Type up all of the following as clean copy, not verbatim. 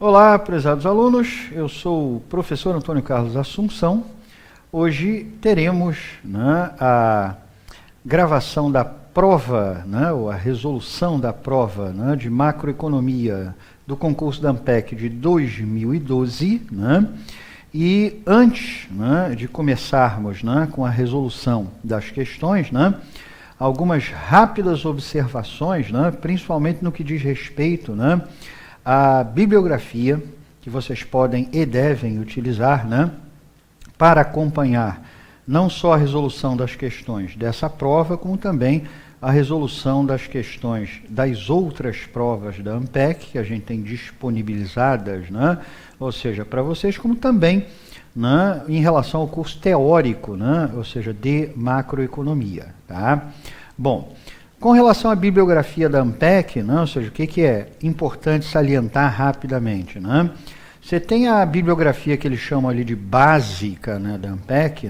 Olá, prezados alunos, eu sou o professor Antônio Carlos Assunção. Hoje teremos a gravação da prova, ou a resolução da prova de macroeconomia do concurso da ANPEC de 2012. E antes de começarmos com a resolução das questões, algumas rápidas observações, principalmente no que diz respeito a bibliografia que vocês podem e devem utilizar para acompanhar não só a resolução das questões dessa prova, como também a resolução das questões das outras provas da ANPEC, que a gente tem disponibilizadas, ou seja, para vocês, como também em relação ao curso teórico, ou seja, de macroeconomia. Tá? Bom, com relação à bibliografia da ANPEC, ou seja, o que é importante salientar rapidamente? Você tem a bibliografia que eles chamam ali de básica da ANPEC,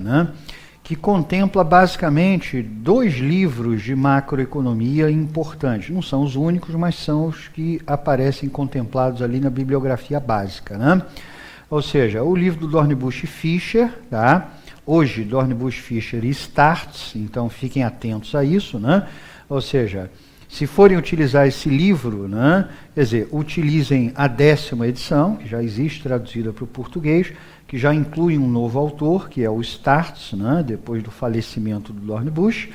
que contempla basicamente 2 livros de macroeconomia importantes. Não são os únicos, mas são os que aparecem contemplados ali na bibliografia básica. Ou seja, o livro do Dornbusch e Fischer, tá? Hoje Dornbusch, Fischer e Startz, então fiquem atentos a isso, Ou seja, se forem utilizar esse livro, quer dizer, utilizem a 10ª edição, que já existe traduzida para o português, que já inclui um novo autor, que é o Startz, depois do falecimento do Dornbusch,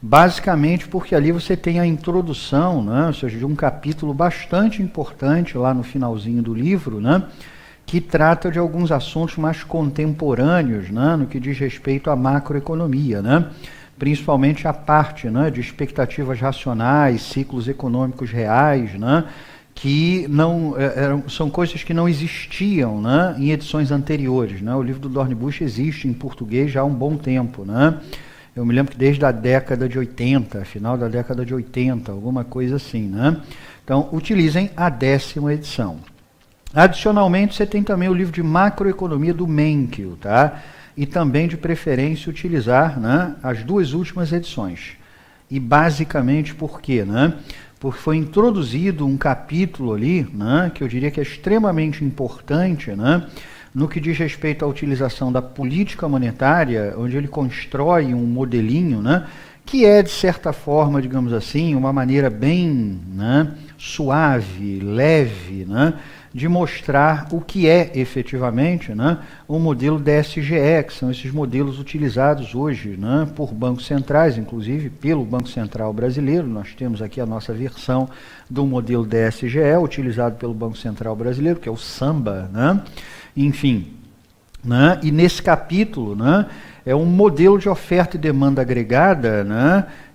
basicamente porque ali você tem a introdução, ou seja, de um capítulo bastante importante lá no finalzinho do livro, que trata de alguns assuntos mais contemporâneos, no que diz respeito à macroeconomia, principalmente a parte de expectativas racionais, ciclos econômicos reais, que não são coisas que não existiam em edições anteriores. O livro do Dornbusch existe em português já há um bom tempo. Eu me lembro que desde a década de 80, final da década de 80, alguma coisa assim. Então, utilizem a 10ª edição. Adicionalmente, você tem também o livro de macroeconomia do Menkil, tá? E também, de preferência, utilizar as 2 últimas edições. E basicamente por quê? Porque foi introduzido um capítulo ali, que eu diria que é extremamente importante, no que diz respeito à utilização da política monetária, onde ele constrói um modelinho, que é, de certa forma, digamos assim, uma maneira bem suave, leve, de mostrar o que é efetivamente o modelo DSGE, que são esses modelos utilizados hoje por bancos centrais, inclusive pelo Banco Central Brasileiro. Nós temos aqui a nossa versão do modelo DSGE, utilizado pelo Banco Central Brasileiro, que é o SAMBA, enfim. E nesse capítulo é um modelo de oferta e demanda agregada,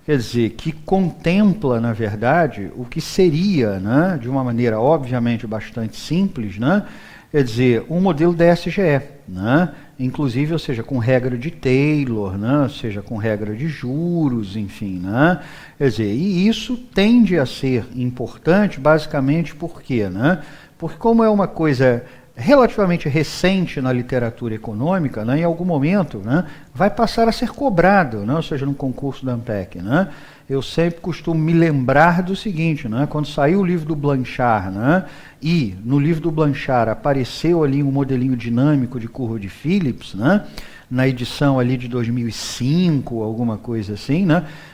quer dizer, que contempla, na verdade, o que seria, de uma maneira obviamente bastante simples, quer dizer, um modelo DSGE, inclusive, ou seja, com regra de Taylor, ou seja, com regra de juros, enfim, quer dizer, e isso tende a ser importante basicamente por quê? Porque como é uma coisa relativamente recente na literatura econômica, em algum momento vai passar a ser cobrado, ou seja, no concurso da ANPEC. Eu sempre costumo me lembrar do seguinte, quando saiu o livro do Blanchard, e no livro do Blanchard apareceu ali um modelinho dinâmico de curva de Phillips, na edição ali de 2005, alguma coisa assim,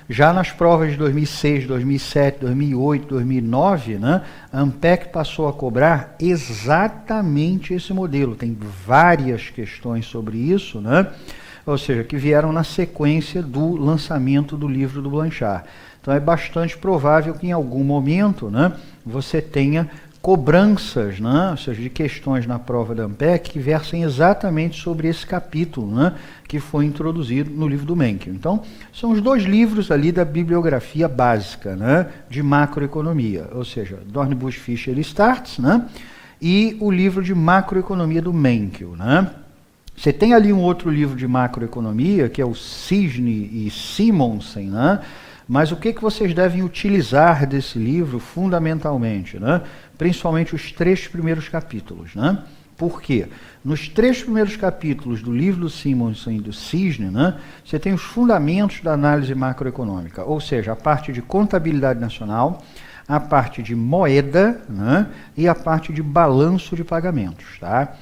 já nas provas de 2006, 2007, 2008, 2009, a ANPEC passou a cobrar exatamente esse modelo. Tem várias questões sobre isso, ou seja, que vieram na sequência do lançamento do livro do Blanchard. Então é bastante provável que em algum momento você tenha cobranças, ou seja, de questões na prova da ANPEC que versem exatamente sobre esse capítulo, que foi introduzido no livro do Menkil. Então, são os 2 livros ali da bibliografia básica, de macroeconomia, ou seja, Dornbusch, Fischer e Startz, e o livro de macroeconomia do Menkil. Você tem ali um outro livro de macroeconomia, que é o Cisne e Simonsen, mas o que vocês devem utilizar desse livro fundamentalmente? Principalmente os 3 primeiros capítulos. Por quê? Nos 3 primeiros capítulos do livro do Simonsen e do Cisne, você tem os fundamentos da análise macroeconômica, ou seja, a parte de contabilidade nacional, a parte de moeda, né, e a parte de balanço de pagamentos, tá?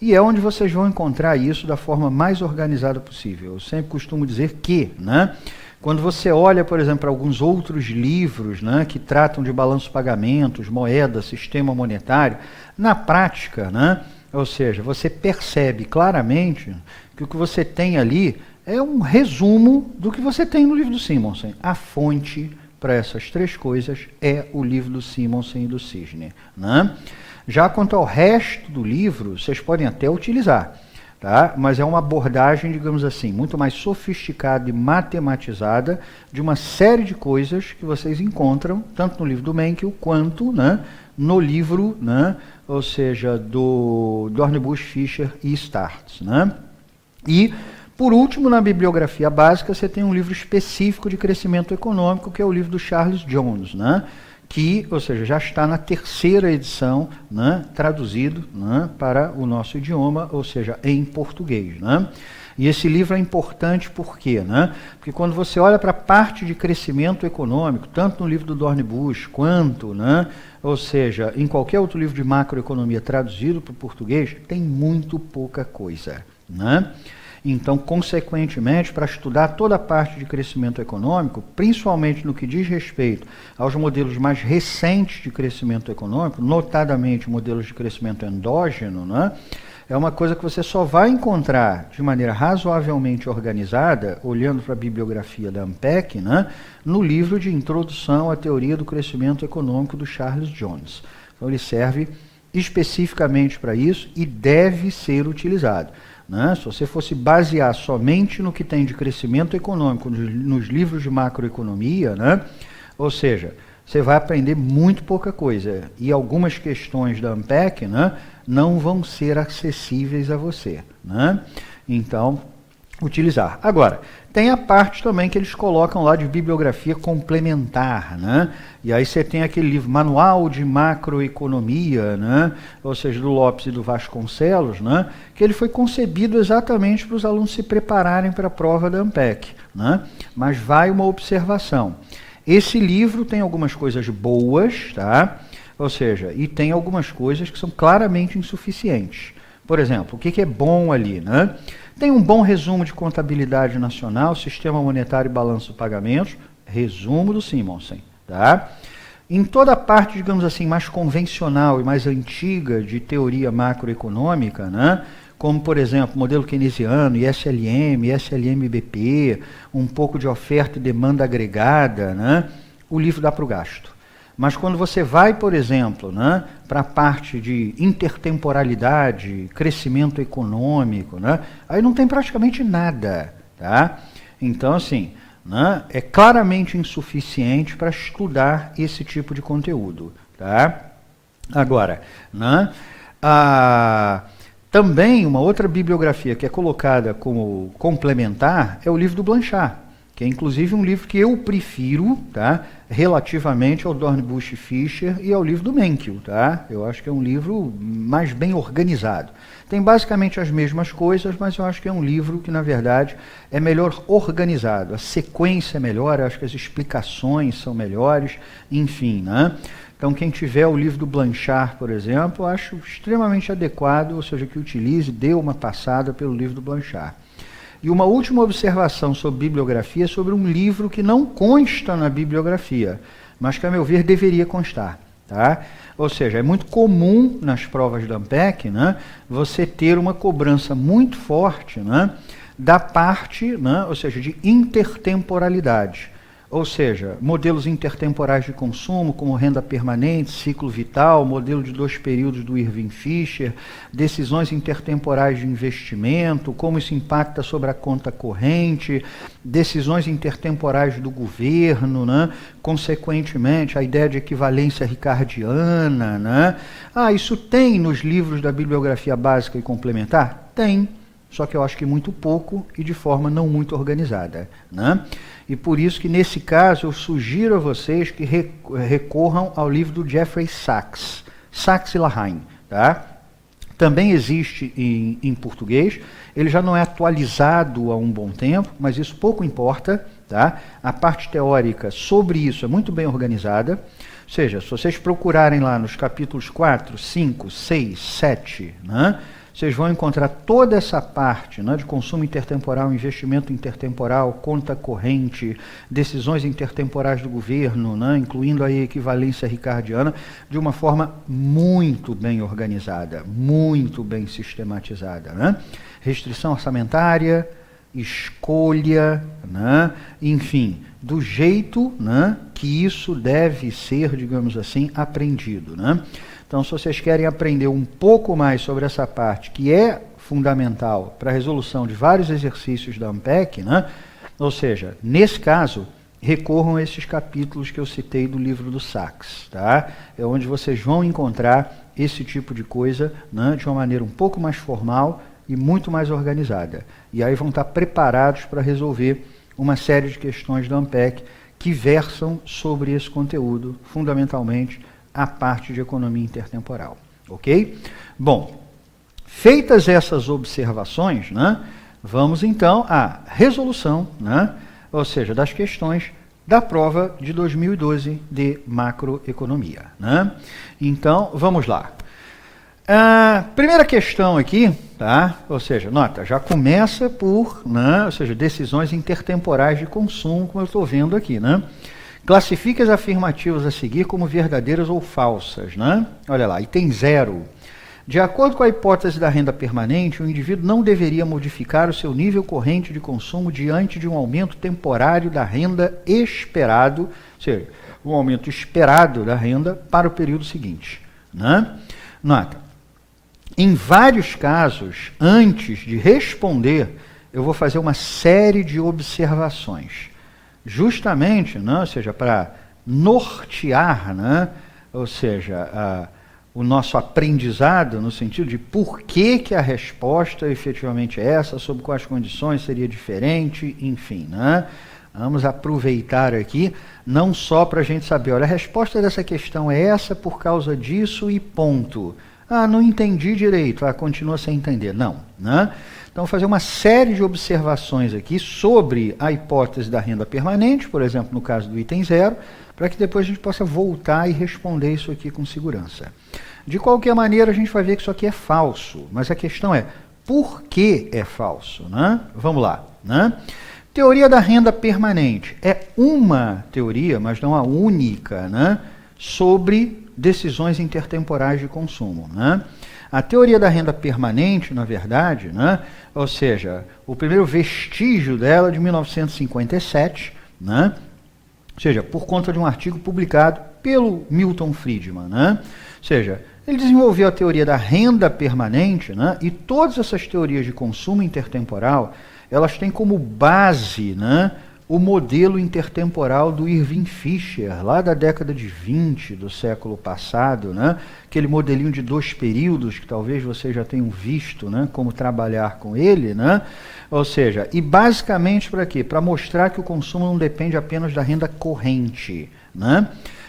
E é onde vocês vão encontrar isso da forma mais organizada possível. Eu sempre costumo dizer que, né, quando você olha, por exemplo, para alguns outros livros, né, que tratam de balanço de pagamentos, moeda, sistema monetário, na prática, né, ou seja, você percebe claramente que o que você tem ali é um resumo do que você tem no livro do Simonsen. A fonte para essas três coisas é o livro do Simonsen e do Cisne, né? Já quanto ao resto do livro, vocês podem até utilizar, tá? Mas é uma abordagem, digamos assim, muito mais sofisticada e matematizada de uma série de coisas que vocês encontram, tanto no livro do Menckel quanto, né, no livro, né, ou seja, do Dornbusch, Fischer e Startz, né? E, por último, na bibliografia básica, você tem um livro específico de crescimento econômico, que é o livro do Charles Jones, né? Que, ou seja, já está na terceira edição, né, traduzido, né, para o nosso idioma, ou seja, em português, né? E esse livro é importante por quê, né? Porque quando você olha para a parte de crescimento econômico, tanto no livro do Dornbusch quanto, né, ou seja, em qualquer outro livro de macroeconomia traduzido para o português, tem muito pouca coisa, né? Então, consequentemente, para estudar toda a parte de crescimento econômico, principalmente no que diz respeito aos modelos mais recentes de crescimento econômico, notadamente modelos de crescimento endógeno, né, é uma coisa que você só vai encontrar de maneira razoavelmente organizada, olhando para a bibliografia da ANPEC, né, no livro de Introdução à Teoria do Crescimento Econômico do Charles Jones. Então, ele serve especificamente para isso e deve ser utilizado, né? Se você fosse basear somente no que tem de crescimento econômico nos livros de macroeconomia, né, ou seja, você vai aprender muito pouca coisa e algumas questões da ANPEC, né, não vão ser acessíveis a você, né? Então, utilizar. Agora, tem a parte também que eles colocam lá de bibliografia complementar, né? E aí você tem aquele livro Manual de Macroeconomia, né, ou seja, do Lopes e do Vasconcelos, né, que ele foi concebido exatamente para os alunos se prepararem para a prova da ANPEC, né? Mas vai uma observação. Esse livro tem algumas coisas boas, tá? Ou seja, e tem algumas coisas que são claramente insuficientes. Por exemplo, o que é bom ali, né? Tem um bom resumo de contabilidade nacional, sistema monetário e balanço de pagamentos, resumo do Simonsen, tá? Em toda a parte, digamos assim, mais convencional e mais antiga de teoria macroeconômica, né? Como, por exemplo, modelo keynesiano, ISLM, ISLM-BP, um pouco de oferta e demanda agregada, né? O livro dá para o gasto. Mas quando você vai, por exemplo, né, para a parte de intertemporalidade, crescimento econômico, né, aí não tem praticamente nada, tá? Então, assim, né, é claramente insuficiente para estudar esse tipo de conteúdo, tá? Agora, né, também uma outra bibliografia que é colocada como complementar é o livro do Blanchard, que é inclusive um livro que eu prefiro, tá, relativamente ao Dornbusch Fischer e ao livro do Menckel, tá? Eu acho que é um livro mais bem organizado. Tem basicamente as mesmas coisas, mas eu acho que é um livro que, na verdade, é melhor organizado. A sequência é melhor, eu acho que as explicações são melhores, enfim, né? Então, quem tiver o livro do Blanchard, por exemplo, eu acho extremamente adequado, ou seja, que utilize, dê uma passada pelo livro do Blanchard. E uma última observação sobre bibliografia, sobre um livro que não consta na bibliografia, mas que, a meu ver, deveria constar, tá? Ou seja, é muito comum nas provas da ANPEC, né, você ter uma cobrança muito forte, né, da parte, né, ou seja, de intertemporalidade. Ou seja, modelos intertemporais de consumo, como renda permanente, ciclo vital, modelo de 2 períodos do Irving Fisher, decisões intertemporais de investimento, como isso impacta sobre a conta corrente, decisões intertemporais do governo, né? Consequentemente, a ideia de equivalência ricardiana. Né? Isso tem nos livros da bibliografia básica e complementar? Tem. Só que eu acho que muito pouco e de forma não muito organizada, né? E por isso que, nesse caso, eu sugiro a vocês que recorram ao livro do Jeffrey Sachs, Sachs e Lehane, tá? Também existe em português, ele já não é atualizado há um bom tempo, mas isso pouco importa, tá? A parte teórica sobre isso é muito bem organizada. Ou seja, se vocês procurarem lá nos capítulos 4, 5, 6, 7, né, vocês vão encontrar toda essa parte, né, de consumo intertemporal, investimento intertemporal, conta corrente, decisões intertemporais do governo, né, incluindo a equivalência ricardiana, de uma forma muito bem organizada, muito bem sistematizada. Né? Restrição orçamentária, escolha, né, enfim, do jeito, né, que isso deve ser, digamos assim, aprendido. Né? Então, se vocês querem aprender um pouco mais sobre essa parte, que é fundamental para a resolução de vários exercícios da ANPEC, né? Ou seja, nesse caso, recorram a esses capítulos que eu citei do livro do Sachs. Tá? É onde vocês vão encontrar esse tipo de coisa, né, de uma maneira um pouco mais formal e muito mais organizada. E aí vão estar preparados para resolver uma série de questões da ANPEC que versam sobre esse conteúdo, fundamentalmente a parte de economia intertemporal, ok? Bom, feitas essas observações, né, vamos então à resolução, né, ou seja, das questões da prova de 2012 de macroeconomia. Né? Então, vamos lá. A primeira questão aqui, tá? Ou seja, nota, já começa por, né, ou seja, decisões intertemporais de consumo, como eu estou vendo aqui, né? Classifique as afirmativas a seguir como verdadeiras ou falsas, né? Olha lá, item 0. De acordo com a hipótese da renda permanente, o indivíduo não deveria modificar o seu nível corrente de consumo diante de um aumento temporário da renda esperado, ou seja, um aumento esperado da renda para o período seguinte, né? Nota, em vários casos, antes de responder, eu vou fazer uma série de observações. Justamente, né, ou seja, para nortear, né, ou seja, o nosso aprendizado no sentido de por que a resposta efetivamente é essa, sob quais condições seria diferente, enfim. Né? Vamos aproveitar aqui, não só para a gente saber, olha, a resposta dessa questão é essa por causa disso e ponto. Ah, não entendi direito, continua sem entender. Não, né? Então, fazer uma série de observações aqui sobre a hipótese da renda permanente, por exemplo, no caso do item 0, para que depois a gente possa voltar e responder isso aqui com segurança. De qualquer maneira, a gente vai ver que isso aqui é falso, mas a questão é, por que é falso? Né? Vamos lá. Né? Teoria da renda permanente é uma teoria, mas não a única, né, sobre decisões intertemporais de consumo. Né? A teoria da renda permanente, na verdade, né, ou seja, o primeiro vestígio dela é de 1957, né, ou seja, por conta de um artigo publicado pelo Milton Friedman. Né, ou seja, ele desenvolveu a teoria da renda permanente, né, e todas essas teorias de consumo intertemporal, elas têm como base, né, o modelo intertemporal do Irving Fisher, lá da década de 20 do século passado, né? Aquele modelinho de 2 períodos, que talvez vocês já tenham visto, né? Como trabalhar com ele, né? Ou seja, e basicamente para quê? Para mostrar que o consumo não depende apenas da renda corrente. Né?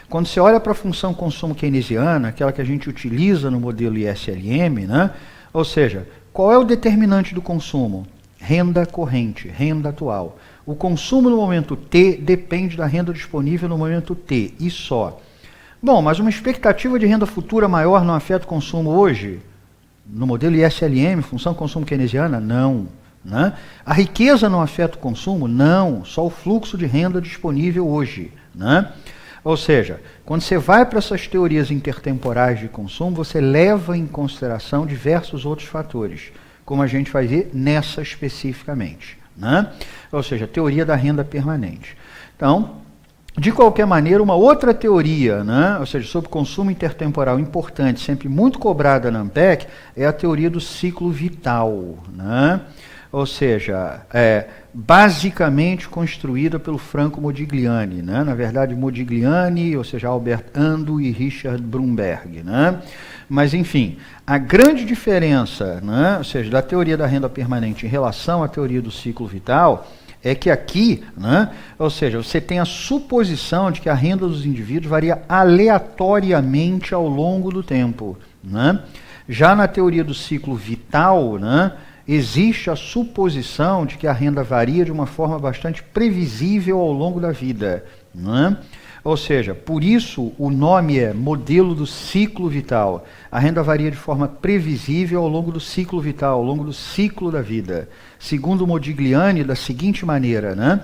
Quando você olha para a função consumo keynesiana, aquela que a gente utiliza no modelo ISLM, né? Ou seja, qual é o determinante do consumo? Renda corrente, renda atual. O consumo no momento T depende da renda disponível no momento T, e só. Bom, mas uma expectativa de renda futura maior não afeta o consumo hoje? No modelo ISLM, função consumo keynesiana? Não. Né? A riqueza não afeta o consumo? Não. Só o fluxo de renda disponível hoje. Né? Ou seja, quando você vai para essas teorias intertemporais de consumo, você leva em consideração diversos outros fatores, como a gente vai ver nessa especificamente. Né? Ou seja, a teoria da renda permanente. Então, de qualquer maneira, uma outra teoria, né? Ou seja, sobre consumo intertemporal importante, sempre muito cobrada na ANPEC, é a teoria do ciclo vital. Né? Ou seja, basicamente construída pelo Franco Modigliani. Né? Na verdade, Modigliani, ou seja, Albert Ando e Richard Brumberg. Né? Mas, enfim, a grande diferença, né, ou seja, da teoria da renda permanente em relação à teoria do ciclo vital é que aqui, né, ou seja, você tem a suposição de que a renda dos indivíduos varia aleatoriamente ao longo do tempo. Né? Já na teoria do ciclo vital, né, existe a suposição de que a renda varia de uma forma bastante previsível ao longo da vida, né? Ou seja, por isso o nome é modelo do ciclo vital. A renda varia de forma previsível ao longo do ciclo vital, ao longo do ciclo da vida. Segundo Modigliani, da seguinte maneira, né?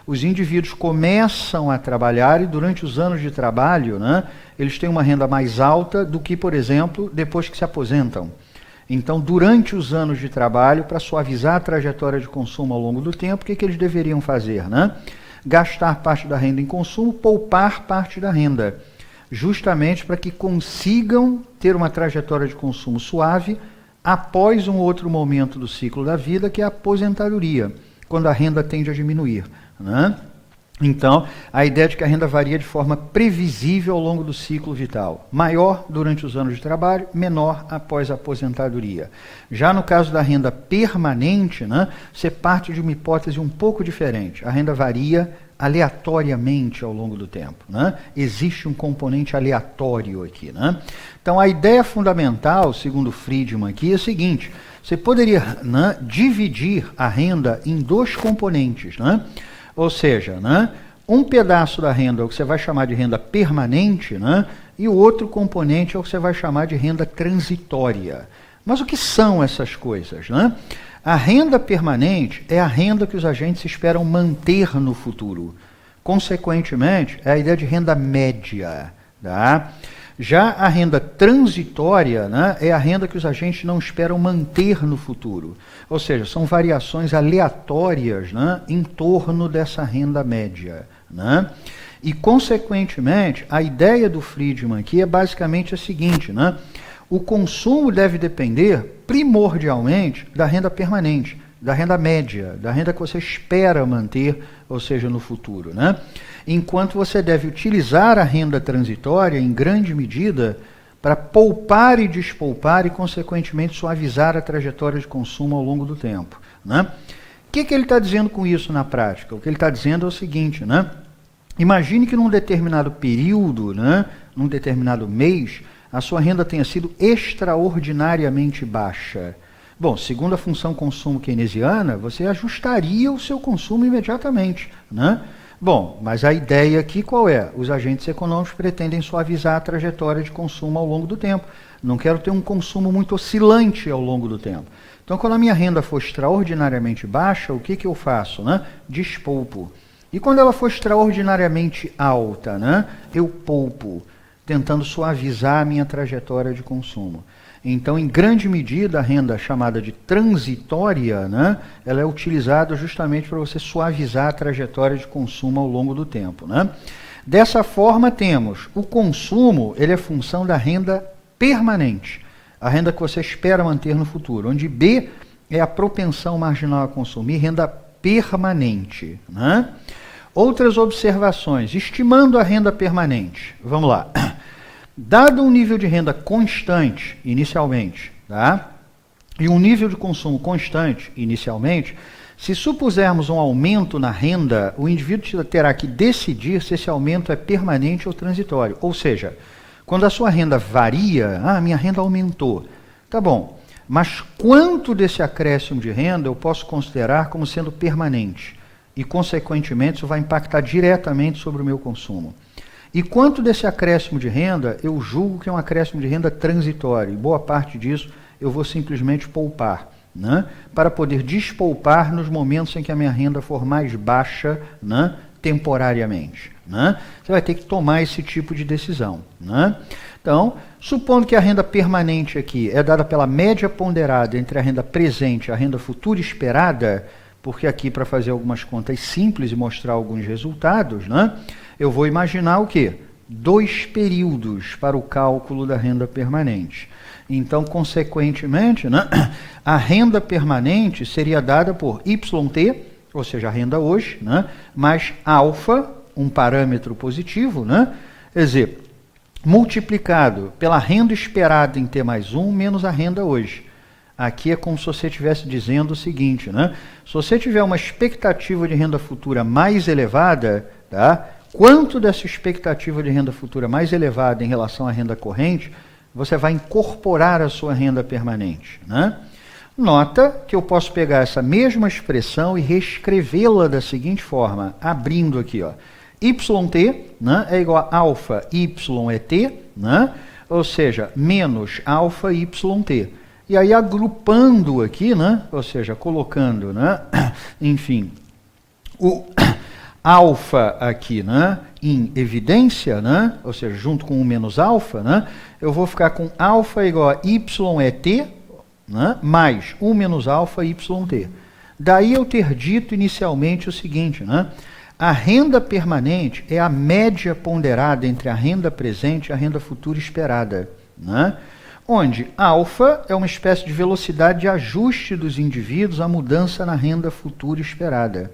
Os indivíduos começam a trabalhar e durante os anos de trabalho, né, eles têm uma renda mais alta do que, por exemplo, depois que se aposentam. Então, durante os anos de trabalho, para suavizar a trajetória de consumo ao longo do tempo, o que eles deveriam fazer, né? Gastar parte da renda em consumo, poupar parte da renda, justamente para que consigam ter uma trajetória de consumo suave após um outro momento do ciclo da vida, que é a aposentadoria, quando a renda tende a diminuir, né? Então, a ideia de que a renda varia de forma previsível ao longo do ciclo vital. Maior durante os anos de trabalho, menor após a aposentadoria. Já no caso da renda permanente, né, você parte de uma hipótese um pouco diferente. A renda varia aleatoriamente ao longo do tempo, né? Existe um componente aleatório aqui, né? Então, a ideia fundamental, segundo Friedman aqui, é a seguinte: você poderia, né, dividir a renda em dois componentes, né? Ou seja, né, um pedaço da renda é o que você vai chamar de renda permanente, né, e o outro componente é o que você vai chamar de renda transitória. Mas o que são essas coisas, né? A renda permanente é a renda que os agentes esperam manter no futuro. Consequentemente, é a ideia de renda média, tá? Já a renda transitória, né, é a renda que os agentes não esperam manter no futuro. Ou seja, são variações aleatórias, né, em torno dessa renda média, né? E, consequentemente, a ideia do Friedman aqui é basicamente a seguinte, né? O consumo deve depender primordialmente da renda permanente, da renda média, da renda que você espera manter, ou seja, no futuro, né? Enquanto você deve utilizar a renda transitória, em grande medida, para poupar e despoupar e, consequentemente, suavizar a trajetória de consumo ao longo do tempo, né? O que ele está dizendo com isso na prática? O que ele está dizendo é o seguinte, né? Imagine que num determinado período, né, num determinado mês, a sua renda tenha sido extraordinariamente baixa. Bom, segundo a função consumo keynesiana, você ajustaria o seu consumo imediatamente, né? Bom, mas a ideia aqui qual é? Os agentes econômicos pretendem suavizar a trajetória de consumo ao longo do tempo. Não quero ter um consumo muito oscilante ao longo do tempo. Então, quando a minha renda for extraordinariamente baixa, o que eu faço, né? Despoupo. E quando ela for extraordinariamente alta, né, eu poupo, tentando suavizar a minha trajetória de consumo. Então, em grande medida, a renda chamada de transitória, né, ela é utilizada justamente para você suavizar a trajetória de consumo ao longo do tempo, né? Dessa forma, temos o consumo, ele é função da renda permanente, a renda que você espera manter no futuro, onde B é a propensão marginal a consumir, renda permanente, né? Outras observações, estimando a renda permanente. Vamos lá. Dado um nível de renda constante, inicialmente, tá? E um nível de consumo constante, inicialmente, se supusermos um aumento na renda, o indivíduo terá que decidir se esse aumento é permanente ou transitório. Ou seja, quando a sua renda varia, minha renda aumentou. Tá bom, mas quanto desse acréscimo de renda eu posso considerar como sendo permanente? E, consequentemente, isso vai impactar diretamente sobre o meu consumo. E quanto desse acréscimo de renda eu julgo que é um acréscimo de renda transitório? E boa parte disso eu vou simplesmente poupar, né? Para poder despoupar nos momentos em que a minha renda for mais baixa, né? Temporariamente, né? Você vai ter que tomar esse tipo de decisão, né? Então, supondo que a renda permanente aqui é dada pela média ponderada entre a renda presente e a renda futura esperada, porque aqui, para fazer algumas contas simples e mostrar alguns resultados, né, eu vou imaginar o quê? 2 períodos para o cálculo da renda permanente. Então, consequentemente, né, a renda permanente seria dada por YT, ou seja, a renda hoje, né, mais alfa, um parâmetro positivo, né, quer dizer, multiplicado pela renda esperada em T mais 1 menos a renda hoje. Aqui é como se você estivesse dizendo o seguinte, né? Se você tiver uma expectativa de renda futura mais elevada, tá? Quanto dessa expectativa de renda futura mais elevada em relação à renda corrente, você vai incorporar a sua renda permanente, né? Nota que eu posso pegar essa mesma expressão e reescrevê-la da seguinte forma, abrindo aqui, ó, yt, né, é igual a alfa y é t, né, ou seja, menos alfa yt. E aí agrupando aqui, né, ou seja, colocando, né, enfim, o alfa aqui, né, em evidência, né, ou seja, junto com o menos alfa, né, eu vou ficar com alfa igual a y é t, né, mais 1 menos alfa yt. Daí eu ter dito inicialmente o seguinte, né, a renda permanente é a média ponderada entre a renda presente e a renda futura esperada, né, onde alfa é uma espécie de velocidade de ajuste dos indivíduos à mudança na renda futura esperada.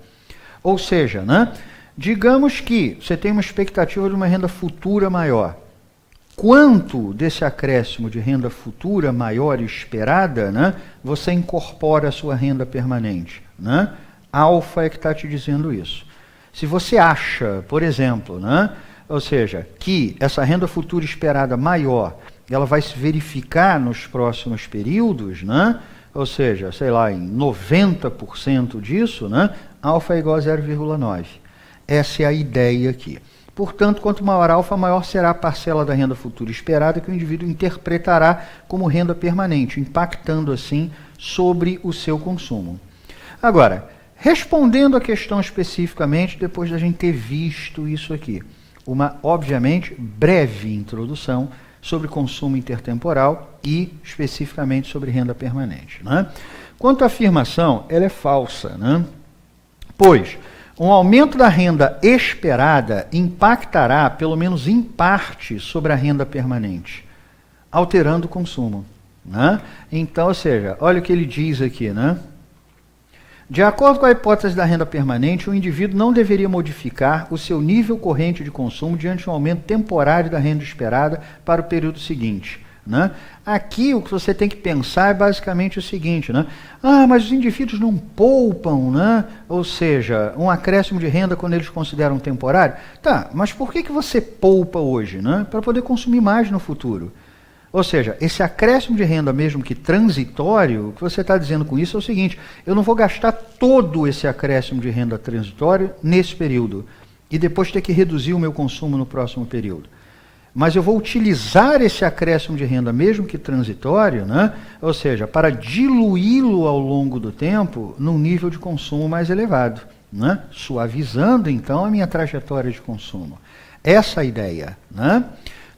Ou seja, né, digamos que você tem uma expectativa de uma renda futura maior. Quanto desse acréscimo de renda futura maior e esperada, né, você incorpora a sua renda permanente, né? Alfa é que está te dizendo isso. Se você acha, por exemplo, né, ou seja, que essa renda futura esperada maior, ela vai se verificar nos próximos períodos, né, ou seja, sei lá, em 90% disso, né, alfa é igual a 0,9. Essa é a ideia aqui. Portanto, quanto maior alfa, maior será a parcela da renda futura esperada que o indivíduo interpretará como renda permanente, impactando assim sobre o seu consumo. Agora, respondendo à questão especificamente, depois da gente ter visto isso aqui, uma, obviamente, breve introdução sobre consumo intertemporal e, especificamente, sobre renda permanente, né? Quanto à afirmação, ela é falsa, né? Pois um aumento da renda esperada impactará, pelo menos em parte, sobre a renda permanente, alterando o consumo, né? Então, ou seja, olha o que ele diz aqui, né? De acordo com a hipótese da renda permanente, o indivíduo não deveria modificar o seu nível corrente de consumo diante de um aumento temporário da renda esperada para o período seguinte, né? Aqui o que você tem que pensar é basicamente o seguinte, né? Ah, mas os indivíduos não poupam, né? Ou seja, um acréscimo de renda quando eles consideram temporário. Tá, mas por que você poupa hoje, né? Para poder consumir mais no futuro. Ou seja, esse acréscimo de renda, mesmo que transitório, o que você está dizendo com isso é o seguinte, eu não vou gastar todo esse acréscimo de renda transitório nesse período e depois ter que reduzir o meu consumo no próximo período. Mas eu vou utilizar esse acréscimo de renda, mesmo que transitório, né? Ou seja, para diluí-lo ao longo do tempo num nível de consumo mais elevado, né? Suavizando, então, a minha trajetória de consumo. Essa é a ideia, né?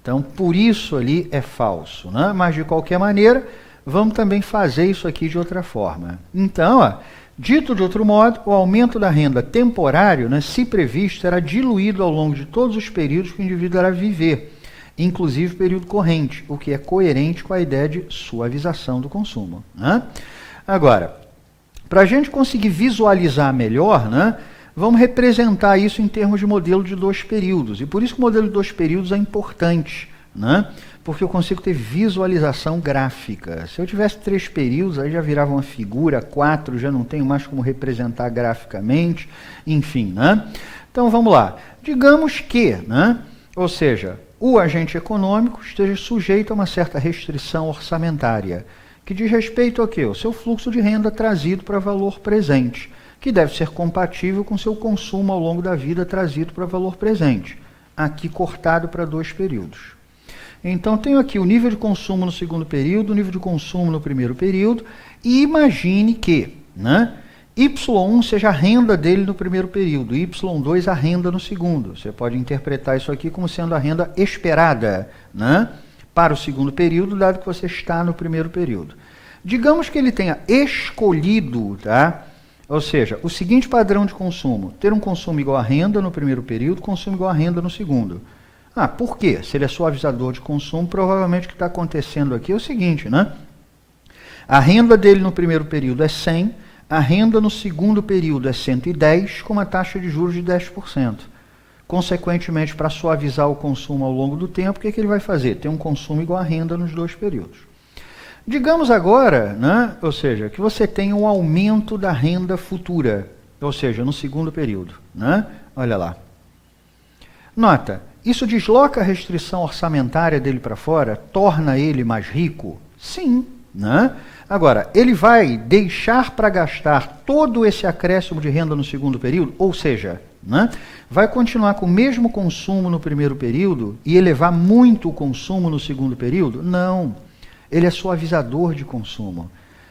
Então, por isso ali é falso, né? Mas, de qualquer maneira, vamos também fazer isso aqui de outra forma. Então, ó, dito de outro modo, o aumento da renda temporário, né, se previsto, será diluído ao longo de todos os períodos que o indivíduo irá viver, inclusive o período corrente, o que é coerente com a ideia de suavização do consumo, né? Agora, para a gente conseguir visualizar melhor, né, vamos representar isso em termos de modelo de 2 períodos. E por isso que o modelo de 2 períodos é importante, né? Porque eu consigo ter visualização gráfica. Se eu tivesse 3 períodos, aí já virava uma figura, 4 já não tenho mais como representar graficamente, enfim, né? Então vamos lá. Digamos que, né, ou seja, o agente econômico esteja sujeito a uma certa restrição orçamentária, que diz respeito ao quê? O seu fluxo de renda trazido para valor presente, que deve ser compatível com seu consumo ao longo da vida trazido para valor presente, aqui cortado para 2 períodos. Então, tenho aqui o nível de consumo no segundo período, o nível de consumo no primeiro período, e imagine que, né, Y1 seja a renda dele no primeiro período, Y2 a renda no segundo. Você pode interpretar isso aqui como sendo a renda esperada, né, para o segundo período, dado que você está no primeiro período. Digamos que ele tenha escolhido, tá, ou seja, o seguinte padrão de consumo, ter um consumo igual a renda no primeiro período, consumo igual a renda no segundo. Ah, por quê? Se ele é suavizador de consumo, provavelmente o que está acontecendo aqui é o seguinte, né? A renda dele no primeiro período é 100, a renda no segundo período é 110, com uma taxa de juros de 10%. Consequentemente, para suavizar o consumo ao longo do tempo, o que ele vai fazer? Ter um consumo igual a renda nos 2 períodos. Digamos agora, né, ou seja, que você tem um aumento da renda futura, ou seja, no segundo período, né? Olha lá. Nota, isso desloca a restrição orçamentária dele para fora, torna ele mais rico? Sim, né? Agora, ele vai deixar para gastar todo esse acréscimo de renda no segundo período? Ou seja, né, vai continuar com o mesmo consumo no primeiro período e elevar muito o consumo no segundo período? Não. Ele é suavizador de consumo.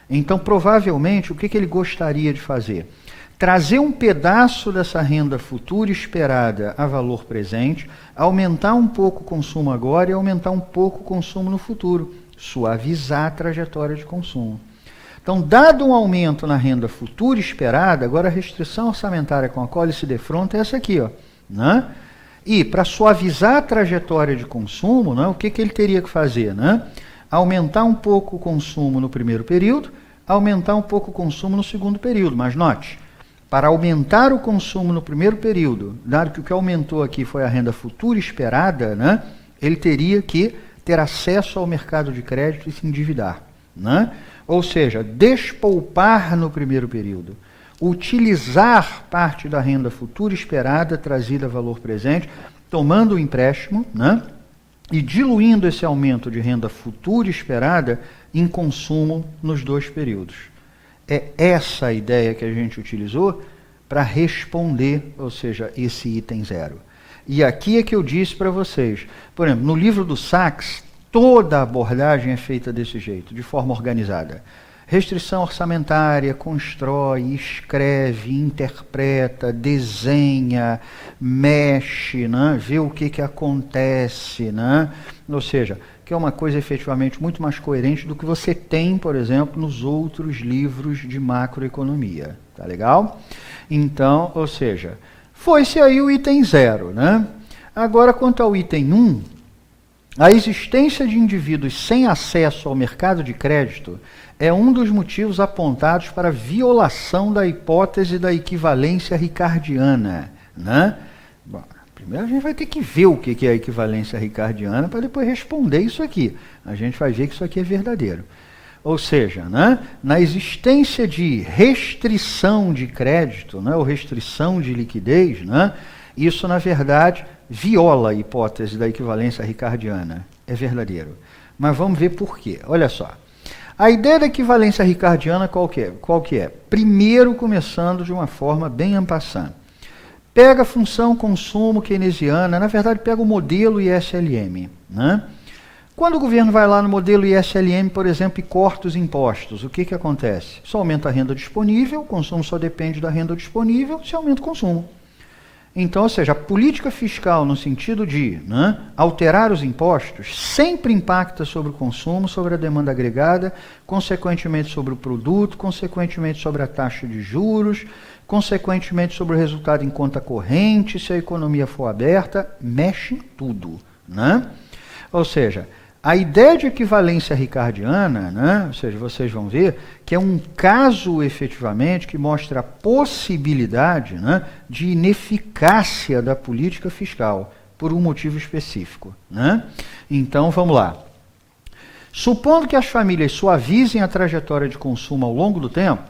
Então, provavelmente, o que ele gostaria de fazer? Trazer um pedaço dessa renda futura esperada a valor presente, aumentar um pouco o consumo agora e aumentar um pouco o consumo no futuro. Suavizar a trajetória de consumo. Então, dado um aumento na renda futura esperada, agora a restrição orçamentária com a qual ele se defronta é essa aqui, ó, né? E para suavizar a trajetória de consumo, né, o que ele teria que fazer? Né? Aumentar um pouco o consumo no primeiro período, aumentar um pouco o consumo no segundo período. Mas note, para aumentar o consumo no primeiro período, dado que o que aumentou aqui foi a renda futura esperada, né, ele teria que ter acesso ao mercado de crédito e se endividar, né? Ou seja, despoupar no primeiro período, utilizar parte da renda futura esperada trazida a valor presente, tomando o empréstimo, né, e diluindo esse aumento de renda futura esperada em consumo nos dois períodos. É essa a ideia que a gente utilizou para responder, ou seja, esse item 0. E aqui é que eu disse para vocês, por exemplo, no livro do Sachs, toda a abordagem é feita desse jeito, de forma organizada. Restrição orçamentária, constrói, escreve, interpreta, desenha, mexe, né? Vê o que acontece, né? Ou seja, que é uma coisa efetivamente muito mais coerente do que você tem, por exemplo, nos outros livros de macroeconomia. Tá legal? Então, ou seja, foi-se aí o item 0, né? Agora, quanto ao item 1, a existência de indivíduos sem acesso ao mercado de crédito é um dos motivos apontados para a violação da hipótese da equivalência ricardiana, né? Bom, primeiro a gente vai ter que ver o que é a equivalência ricardiana para depois responder isso aqui. A gente vai ver que isso aqui é verdadeiro. Ou seja, né, na existência de restrição de crédito, né, ou restrição de liquidez, né, isso, na verdade, viola a hipótese da equivalência ricardiana. É verdadeiro. Mas vamos ver por quê. Olha só. A ideia da equivalência ricardiana qual que é? Primeiro, começando de uma forma bem en passant. Pega a função consumo keynesiana, na verdade, pega o modelo ISLM, né? Quando o governo vai lá no modelo ISLM, por exemplo, e corta os impostos, o que acontece? Só aumenta a renda disponível, o consumo só depende da renda disponível, se aumenta o consumo. Então, ou seja, a política fiscal no sentido de, né, alterar os impostos sempre impacta sobre o consumo, sobre a demanda agregada, consequentemente sobre o produto, consequentemente sobre a taxa de juros, consequentemente sobre o resultado em conta corrente, se a economia for aberta, mexe em tudo, né? Ou seja, a ideia de equivalência ricardiana, né, ou seja, vocês vão ver que é um caso efetivamente que mostra a possibilidade, né, de ineficácia da política fiscal por um motivo específico, né? Então, vamos lá. Supondo que as famílias suavizem a trajetória de consumo ao longo do tempo,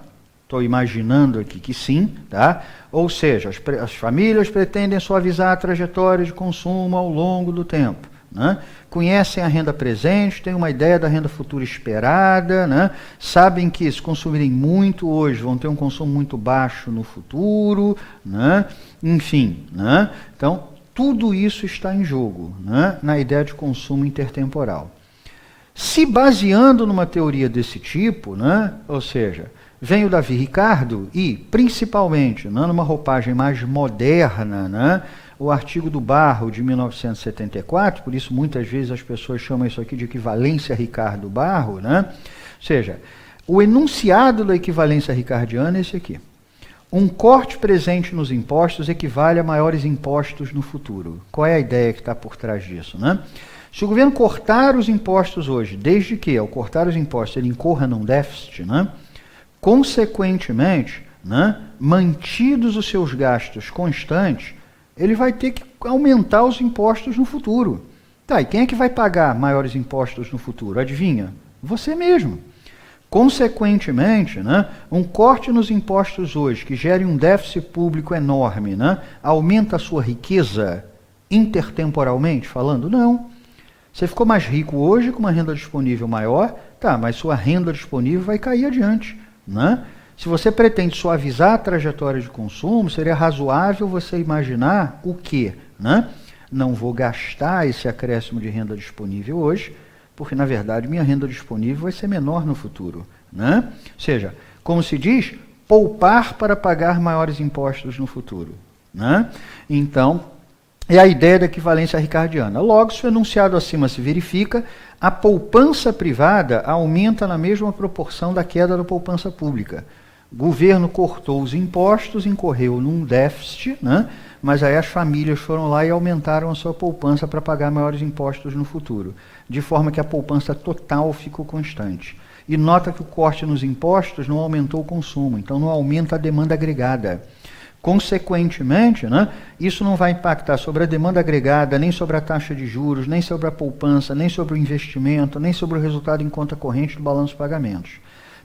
estou imaginando aqui que sim, tá? Ou seja, as famílias pretendem suavizar a trajetória de consumo ao longo do tempo, né? Conhecem a renda presente, têm uma ideia da renda futura esperada, né? Sabem que se consumirem muito hoje vão ter um consumo muito baixo no futuro, né? Enfim, né? Então, tudo isso está em jogo, né, na ideia de consumo intertemporal. Se baseando numa teoria desse tipo, né, ou seja, vem o Davi Ricardo e, principalmente, né, numa roupagem mais moderna, né, o artigo do Barro de 1974, por isso muitas vezes as pessoas chamam isso aqui de equivalência Ricardo-Barro, né? Ou seja, o enunciado da equivalência ricardiana é esse aqui. Um corte presente nos impostos equivale a maiores impostos no futuro. Qual é a ideia que está por trás disso, né? Se o governo cortar os impostos hoje, desde que, ao cortar os impostos, ele incorra num déficit, né? Consequentemente, né, mantidos os seus gastos constantes, ele vai ter que aumentar os impostos no futuro. Tá, e quem é que vai pagar maiores impostos no futuro? Adivinha? Você mesmo. Consequentemente, né, um corte nos impostos hoje, que gere um déficit público enorme, né, aumenta a sua riqueza intertemporalmente falando? Não. Você ficou mais rico hoje, com uma renda disponível maior, Tá, mas sua renda disponível vai cair adiante, né? Se você pretende suavizar a trajetória de consumo, seria razoável você imaginar o quê, né? Não vou gastar esse acréscimo de renda disponível hoje, porque, na verdade, minha renda disponível vai ser menor no futuro, né? Ou seja, como se diz, poupar para pagar maiores impostos no futuro, né? Então, é a ideia da equivalência ricardiana. Logo, se o enunciado acima se verifica, a poupança privada aumenta na mesma proporção da queda da poupança pública. O governo cortou os impostos, incorreu num déficit, né? Mas aí as famílias foram lá e aumentaram a sua poupança para pagar maiores impostos no futuro, de forma que a poupança total ficou constante. E nota que o corte nos impostos não aumentou o consumo, então não aumenta a demanda agregada. Consequentemente, né, isso não vai impactar sobre a demanda agregada, nem sobre a taxa de juros, nem sobre a poupança, nem sobre o investimento, nem sobre o resultado em conta corrente do balanço de pagamentos.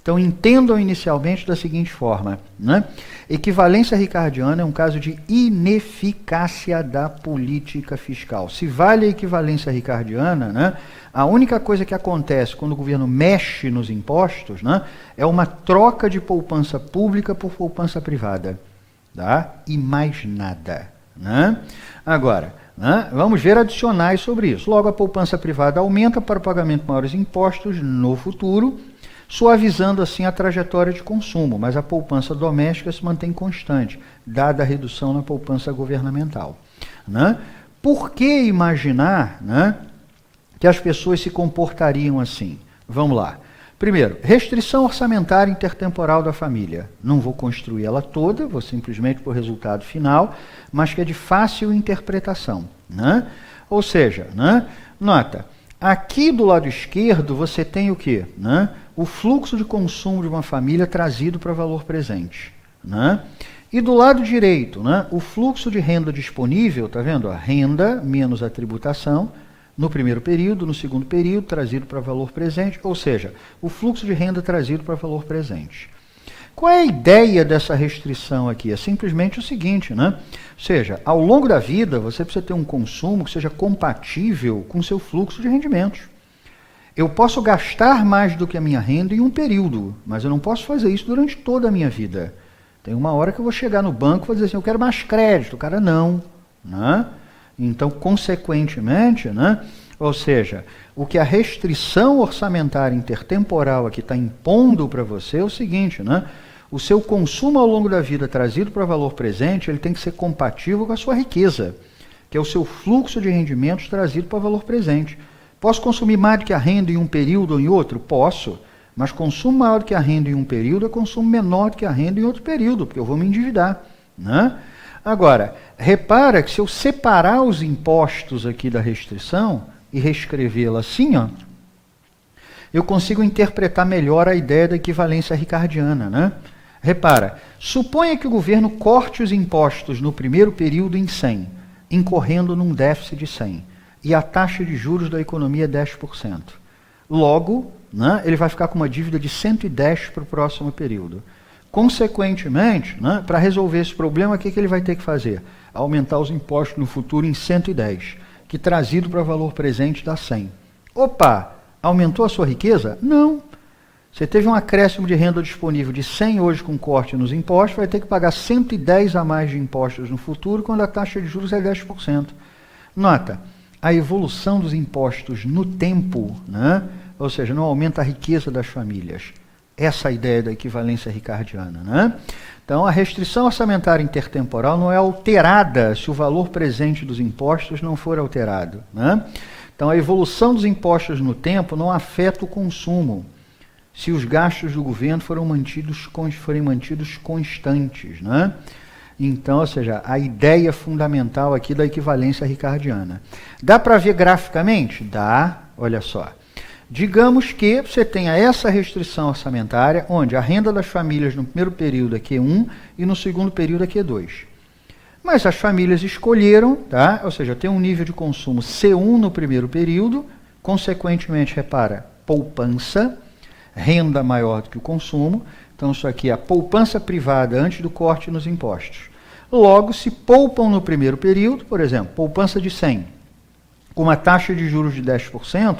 Então, entendam inicialmente da seguinte forma, né? Equivalência ricardiana é um caso de ineficácia da política fiscal. Se vale a equivalência ricardiana, né, a única coisa que acontece quando o governo mexe nos impostos, né, é uma troca de poupança pública por poupança privada. Tá? E mais nada. Né? Agora, né, vamos ver adicionais sobre isso. Logo, a poupança privada aumenta para o pagamento de maiores impostos no futuro, suavizando assim a trajetória de consumo, mas a poupança doméstica se mantém constante, dada a redução na poupança governamental. Né? Por que imaginar, né, que as pessoas se comportariam assim? Vamos lá. Primeiro, restrição orçamentária intertemporal da família. Não vou construir ela toda, vou simplesmente para o resultado final, mas que é de fácil interpretação. Né? Ou seja, né, nota, aqui do lado esquerdo você tem o quê? Né? O fluxo de consumo de uma família trazido para valor presente. Né? E do lado direito, né, o fluxo de renda disponível, tá vendo? A renda menos a tributação, no primeiro período, no segundo período, trazido para valor presente, ou seja, o fluxo de renda trazido para valor presente. Qual é a ideia dessa restrição aqui? É simplesmente o seguinte, né? Ou seja, ao longo da vida, você precisa ter um consumo que seja compatível com o seu fluxo de rendimentos. Eu posso gastar mais do que a minha renda em um período, mas eu não posso fazer isso durante toda a minha vida. Tem uma hora que eu vou chegar no banco e vou dizer assim, eu quero mais crédito. O cara, não, né? Então, consequentemente, né, ou seja, o que a restrição orçamentária intertemporal aqui está impondo para você é o seguinte, né, o seu consumo ao longo da vida trazido para valor presente, ele tem que ser compatível com a sua riqueza, que é o seu fluxo de rendimentos trazido para valor presente. Posso consumir mais do que a renda em um período ou em outro? Posso, mas consumo maior do que a renda em um período é consumo menor do que a renda em outro período, porque eu vou me endividar, né? Agora, repara que se eu separar os impostos aqui da restrição e reescrevê-la assim, ó, eu consigo interpretar melhor a ideia da equivalência ricardiana, né? Repara, suponha que o governo corte os impostos no primeiro período em 100, incorrendo num déficit de 100, e a taxa de juros da economia é 10%. Logo, né, ele vai ficar com uma dívida de 110 para o próximo período. Consequentemente, né, para resolver esse problema, o que ele vai ter que fazer? Aumentar os impostos no futuro em 110, que trazido para valor presente dá 100. Opa, aumentou a sua riqueza? Não. Você teve um acréscimo de renda disponível de 100 hoje com corte nos impostos, vai ter que pagar 110 a mais de impostos no futuro, quando a taxa de juros é 10%. Nota, a evolução dos impostos no tempo, né, ou seja, não aumenta a riqueza das famílias. Essa é a ideia da equivalência ricardiana, né? Então, a restrição orçamentária intertemporal não é alterada se o valor presente dos impostos não for alterado, né? Então, a evolução dos impostos no tempo não afeta o consumo, se os gastos do governo forem mantidos constantes, né? Então, ou seja, a ideia fundamental aqui da equivalência ricardiana. Dá para ver graficamente? Dá, olha só. Digamos que você tenha essa restrição orçamentária, onde a renda das famílias no primeiro período é Q1 e no segundo período é Q2. Mas as famílias escolheram, tá? Ou seja, tem um nível de consumo C1 no primeiro período, consequentemente, repara, poupança, renda maior do que o consumo. Então, isso aqui é a poupança privada antes do corte nos impostos. Logo, se poupam no primeiro período, por exemplo, poupança de 100, com uma taxa de juros de 10%,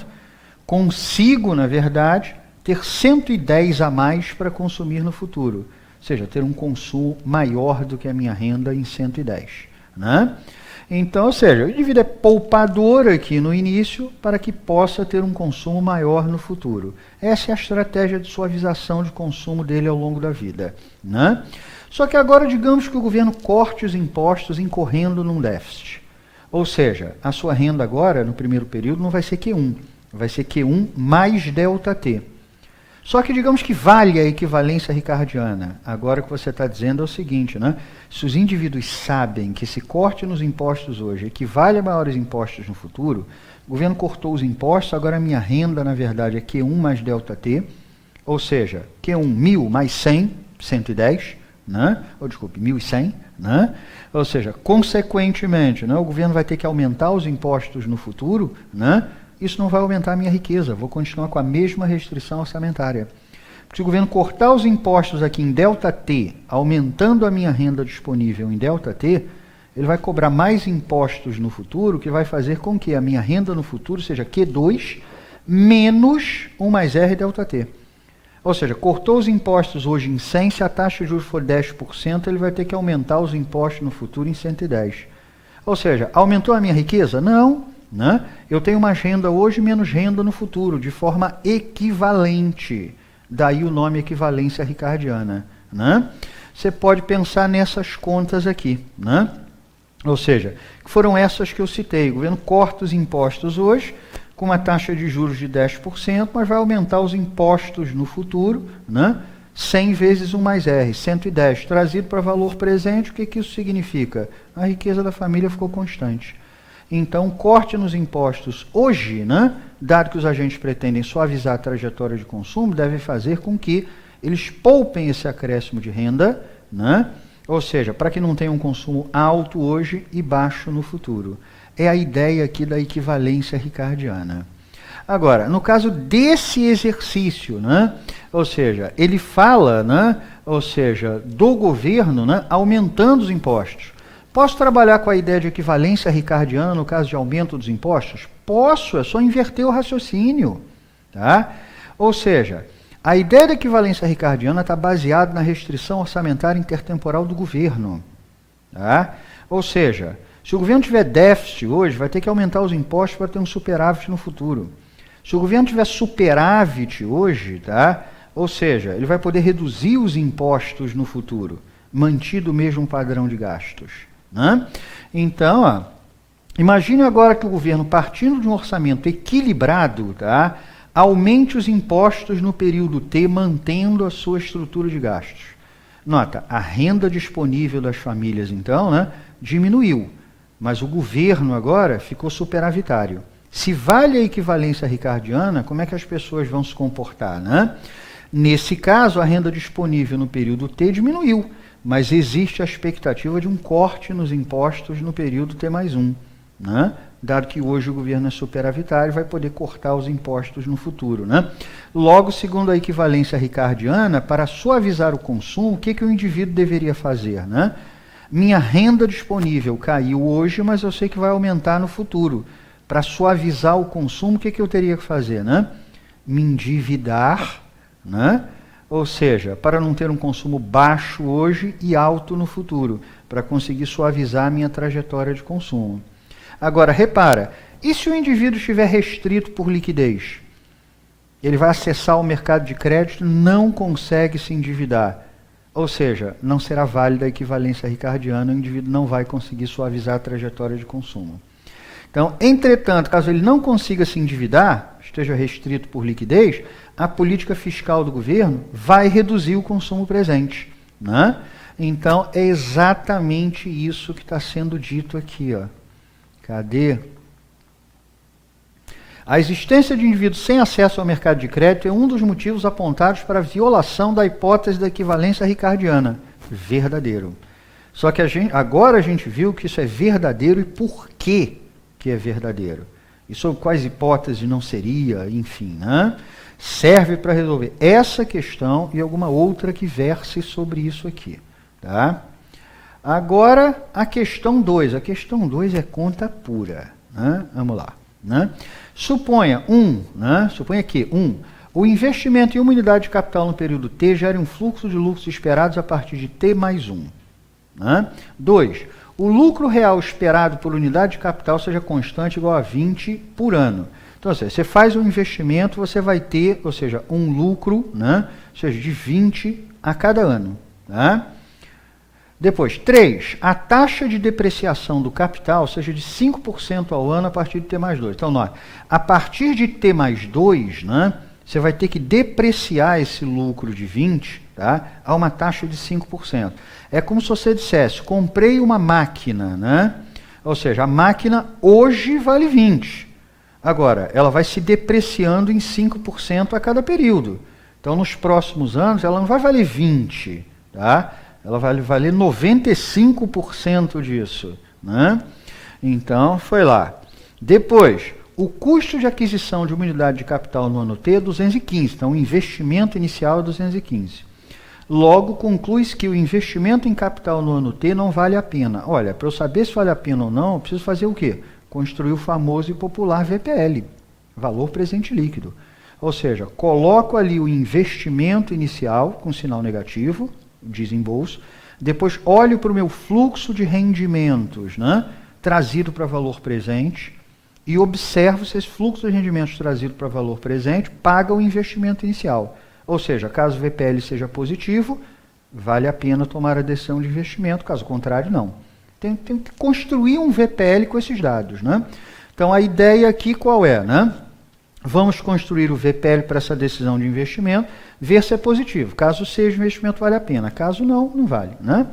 consigo, na verdade, ter 110 a mais para consumir no futuro. Ou seja, ter um consumo maior do que a minha renda em 110. Né? Então, ou seja, o indivíduo é poupador aqui no início para que possa ter um consumo maior no futuro. Essa é a estratégia de suavização de consumo dele ao longo da vida. Né? Só que agora, digamos que o governo corte os impostos incorrendo num déficit. Ou seja, a sua renda agora, no primeiro período, não vai ser Q1, vai ser Q1 mais ΔT. Só que digamos que vale a equivalência ricardiana. Agora o que você está dizendo é o seguinte, né? Se os indivíduos sabem que esse corte nos impostos hoje equivale a maiores impostos no futuro, o governo cortou os impostos, agora a minha renda, na verdade, é Q1 mais ΔT, ou seja, Q1 1.000 mais 100, 110, né? Ou desculpe, 1.100, né? Ou seja, consequentemente, né, o governo vai ter que aumentar os impostos no futuro, né? Isso não vai aumentar a minha riqueza, vou continuar com a mesma restrição orçamentária. Porque se o governo cortar os impostos aqui em ΔT, aumentando a minha renda disponível em ΔT, ele vai cobrar mais impostos no futuro, que vai fazer com que a minha renda no futuro seja Q2 menos 1 mais R ΔT. Ou seja, cortou os impostos hoje em 100, se a taxa de juros for 10%, ele vai ter que aumentar os impostos no futuro em 110. Ou seja, aumentou a minha riqueza? Não. Né? Eu tenho mais renda hoje, menos renda no futuro, de forma equivalente. Daí o nome equivalência ricardiana. Né? Você pode pensar nessas contas aqui. Né? Ou seja, foram essas que eu citei. O governo corta os impostos hoje, com uma taxa de juros de 10%, mas vai aumentar os impostos no futuro, né? 100 vezes 1 mais R, 110. Trazido para valor presente, o que isso significa? A riqueza da família ficou constante. Então, corte nos impostos hoje, né, dado que os agentes pretendem suavizar a trajetória de consumo, deve fazer com que eles poupem esse acréscimo de renda, né, ou seja, para que não tenha um consumo alto hoje e baixo no futuro. É a ideia aqui da equivalência ricardiana. Agora, no caso desse exercício, né, ou seja, ele fala, né, ou seja, do governo, né, aumentando os impostos. Posso trabalhar com a ideia de equivalência ricardiana no caso de aumento dos impostos? Posso, é só inverter o raciocínio. Tá? Ou seja, a ideia da equivalência ricardiana está baseada na restrição orçamentária intertemporal do governo. Tá? Ou seja, se o governo tiver déficit hoje, vai ter que aumentar os impostos para ter um superávit no futuro. Se o governo tiver superávit hoje, tá? Ou seja, ele vai poder reduzir os impostos no futuro, mantido o mesmo padrão de gastos. Né? Então, ó, imagine agora que o governo, partindo de um orçamento equilibrado, tá, aumente os impostos no período T, mantendo a sua estrutura de gastos. Nota, a renda disponível das famílias, então, né, diminuiu, mas o governo agora ficou superavitário. Se vale a equivalência ricardiana, como é que as pessoas vão se comportar? Né? Nesse caso, a renda disponível no período T diminuiu, mas existe a expectativa de um corte nos impostos no período T mais 1. Né? Dado que hoje o governo é superavitário, vai poder cortar os impostos no futuro. Né? Logo, segundo a equivalência ricardiana, para suavizar o consumo, o que o indivíduo deveria fazer? Né? Minha renda disponível caiu hoje, mas eu sei que vai aumentar no futuro. Para suavizar o consumo, o que eu teria que fazer? Né? Me endividar, né? Ou seja, para não ter um consumo baixo hoje e alto no futuro, para conseguir suavizar a minha trajetória de consumo. Agora, repara, e se o indivíduo estiver restrito por liquidez? Ele vai acessar o mercado de crédito, não consegue se endividar. Ou seja, não será válida a equivalência ricardiana, o indivíduo não vai conseguir suavizar a trajetória de consumo. Então, entretanto, caso ele não consiga se endividar, esteja restrito por liquidez, a política fiscal do governo vai reduzir o consumo presente. Né? Então, é exatamente isso que está sendo dito aqui. Ó. Cadê? A existência de indivíduos sem acesso ao mercado de crédito é um dos motivos apontados para a violação da hipótese da equivalência ricardiana. Verdadeiro. Só que agora a gente viu que isso é verdadeiro e por quê que é verdadeiro. E sobre quais hipóteses não seria, enfim, né? Serve para resolver essa questão e alguma outra que verse sobre isso aqui. Tá? Agora, a questão 2. A questão 2 é conta pura. Né? Vamos lá. Né? Suponha que O investimento em uma unidade de capital no período T gera um fluxo de lucros esperados a partir de T mais 1. Né? 2. O lucro real esperado por unidade de capital seja constante igual a 20 por ano. Então, ou seja, você faz um investimento, você vai ter, ou seja, um lucro, né? Ou seja, de 20 a cada ano. Tá? Depois, 3. A taxa de depreciação do capital seja de 5% ao ano a partir de T mais 2. Então, nós, a partir de T mais 2, né, você vai ter que depreciar esse lucro de 20, tá, a uma taxa de 5%. É como se você dissesse, comprei uma máquina, né? Ou seja, a máquina hoje vale 20. Agora, ela vai se depreciando em 5% a cada período. Então, nos próximos anos, ela não vai valer 20, tá? Ela vai valer 95% disso, né? Então, foi lá. Depois, o custo de aquisição de uma unidade de capital no ano T é 215. Então, o investimento inicial é 215. Logo, conclui-se que o investimento em capital no ano T não vale a pena. Olha, para eu saber se vale a pena ou não, eu preciso fazer o quê? Construir o famoso e popular VPL, valor presente líquido. Ou seja, coloco ali o investimento inicial com sinal negativo, desembolso, depois olho para o meu fluxo de rendimentos, né, trazido para valor presente, e observo se esse fluxo de rendimentos trazido para valor presente paga o investimento inicial. Ou seja, caso o VPL seja positivo, vale a pena tomar a decisão de investimento, caso contrário, não. Tem que construir um VPL com esses dados, né? Então, a ideia aqui qual é, né? Vamos construir o VPL para essa decisão de investimento, ver se é positivo. Caso seja, o investimento vale a pena. Caso não, não vale, né?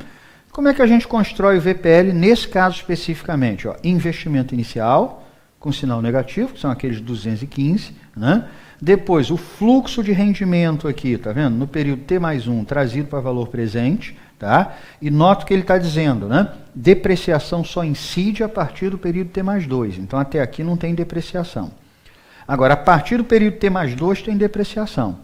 Como é que a gente constrói o VPL nesse caso especificamente? Ó, investimento inicial, com sinal negativo, que são aqueles 215, né? Depois, o fluxo de rendimento aqui, tá vendo? No período T mais 1, trazido para valor presente, tá? E noto que ele está dizendo, né? Depreciação só incide a partir do período T mais 2. Então, até aqui não tem depreciação. Agora, a partir do período T mais 2 tem depreciação,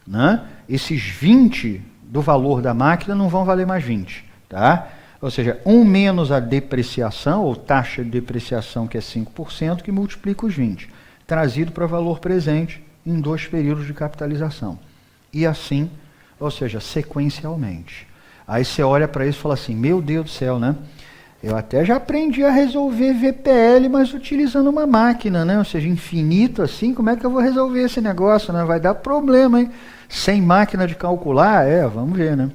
né? Esses 20 do valor da máquina não vão valer mais 20, tá? Ou seja, 1 menos a depreciação, ou taxa de depreciação, que é 5%, que multiplica os 20, trazido para valor presente em 2 períodos de capitalização. E assim, ou seja, sequencialmente. Aí você olha para isso e fala assim, meu Deus do céu, né? Eu até já aprendi a resolver VPL, mas utilizando uma máquina, né? Ou seja, infinito assim, como é que eu vou resolver esse negócio, né? Vai dar problema, hein? Sem máquina de calcular? Vamos ver, né?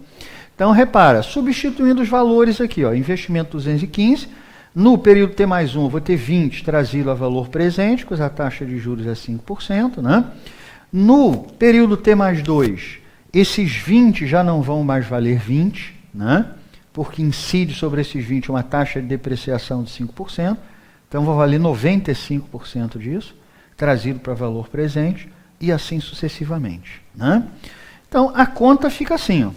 Então, repara, substituindo os valores aqui, ó, investimento 215, no período T mais 1, eu vou ter 20 trazido a valor presente, pois a taxa de juros é 5%, né? No período T mais 2, esses 20 já não vão mais valer 20, né? Porque incide sobre esses 20 uma taxa de depreciação de 5%, então vou valer 95% disso, trazido para valor presente, e assim sucessivamente, né? Então, a conta fica assim, ó.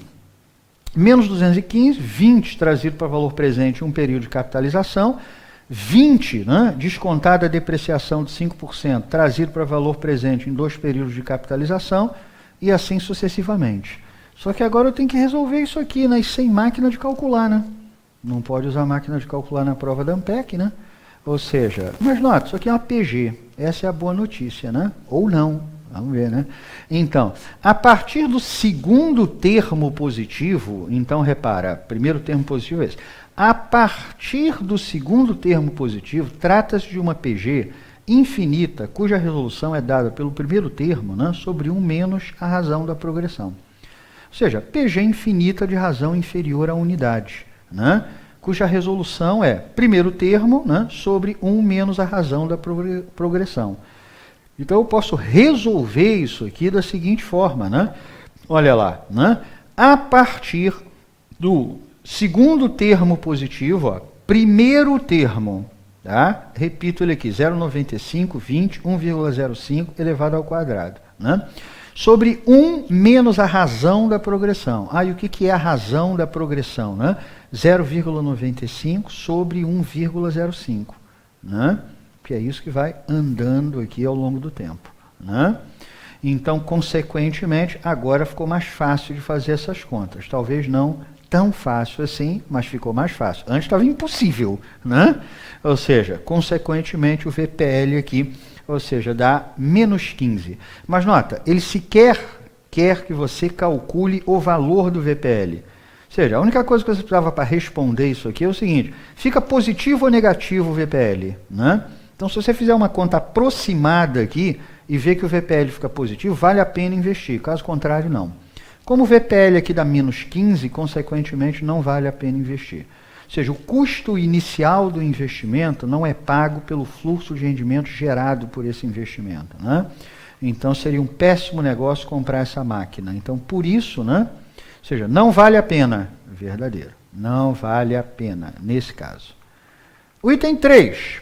Menos 215, 20 trazido para valor presente em um período de capitalização, 20, né, descontada a depreciação de 5%, trazido para valor presente em 2 períodos de capitalização, e assim sucessivamente. Só que agora eu tenho que resolver isso aqui, né, sem máquina de calcular, né? Não pode usar máquina de calcular na prova da ANPEC, né? Ou seja, mas nota, isso aqui é uma PG, essa é a boa notícia, né? Ou não. Vamos ver, né? Então, a partir do segundo termo positivo, então repara, primeiro termo positivo é esse. A partir do segundo termo positivo, trata-se de uma PG infinita, cuja resolução é dada pelo primeiro termo, né, sobre 1 menos a razão da progressão. Ou seja, PG infinita de razão inferior à unidade, né, cuja resolução é primeiro termo, né, sobre 1 menos a razão da progressão. Então, eu posso resolver isso aqui da seguinte forma, né? Olha lá, né? A partir do segundo termo positivo, ó, primeiro termo, tá? Repito ele aqui, 0,95, 20, 1,05 elevado ao quadrado, né? Sobre 1 menos a razão da progressão. E o que é a razão da progressão, né? 0,95 sobre 1,05, né? Que é isso que vai andando aqui ao longo do tempo, né? Então, consequentemente, agora ficou mais fácil de fazer essas contas. Talvez não tão fácil assim, mas ficou mais fácil. Antes estava impossível, né? Ou seja, consequentemente, o VPL aqui Ou seja, dá menos 15. Mas nota, ele sequer quer que você calcule o valor do VPL. Ou seja, a única coisa que você precisava para responder isso aqui é o seguinte, fica positivo ou negativo o VPL, né? Então, se você fizer uma conta aproximada aqui e ver que o VPL fica positivo, vale a pena investir, caso contrário, não. Como o VPL aqui dá menos 15, consequentemente, não vale a pena investir. Ou seja, o custo inicial do investimento não é pago pelo fluxo de rendimento gerado por esse investimento, né? Então, seria um péssimo negócio comprar essa máquina. Então, por isso, né? Ou seja, não vale a pena, verdadeiro, não vale a pena, nesse caso. O item 3.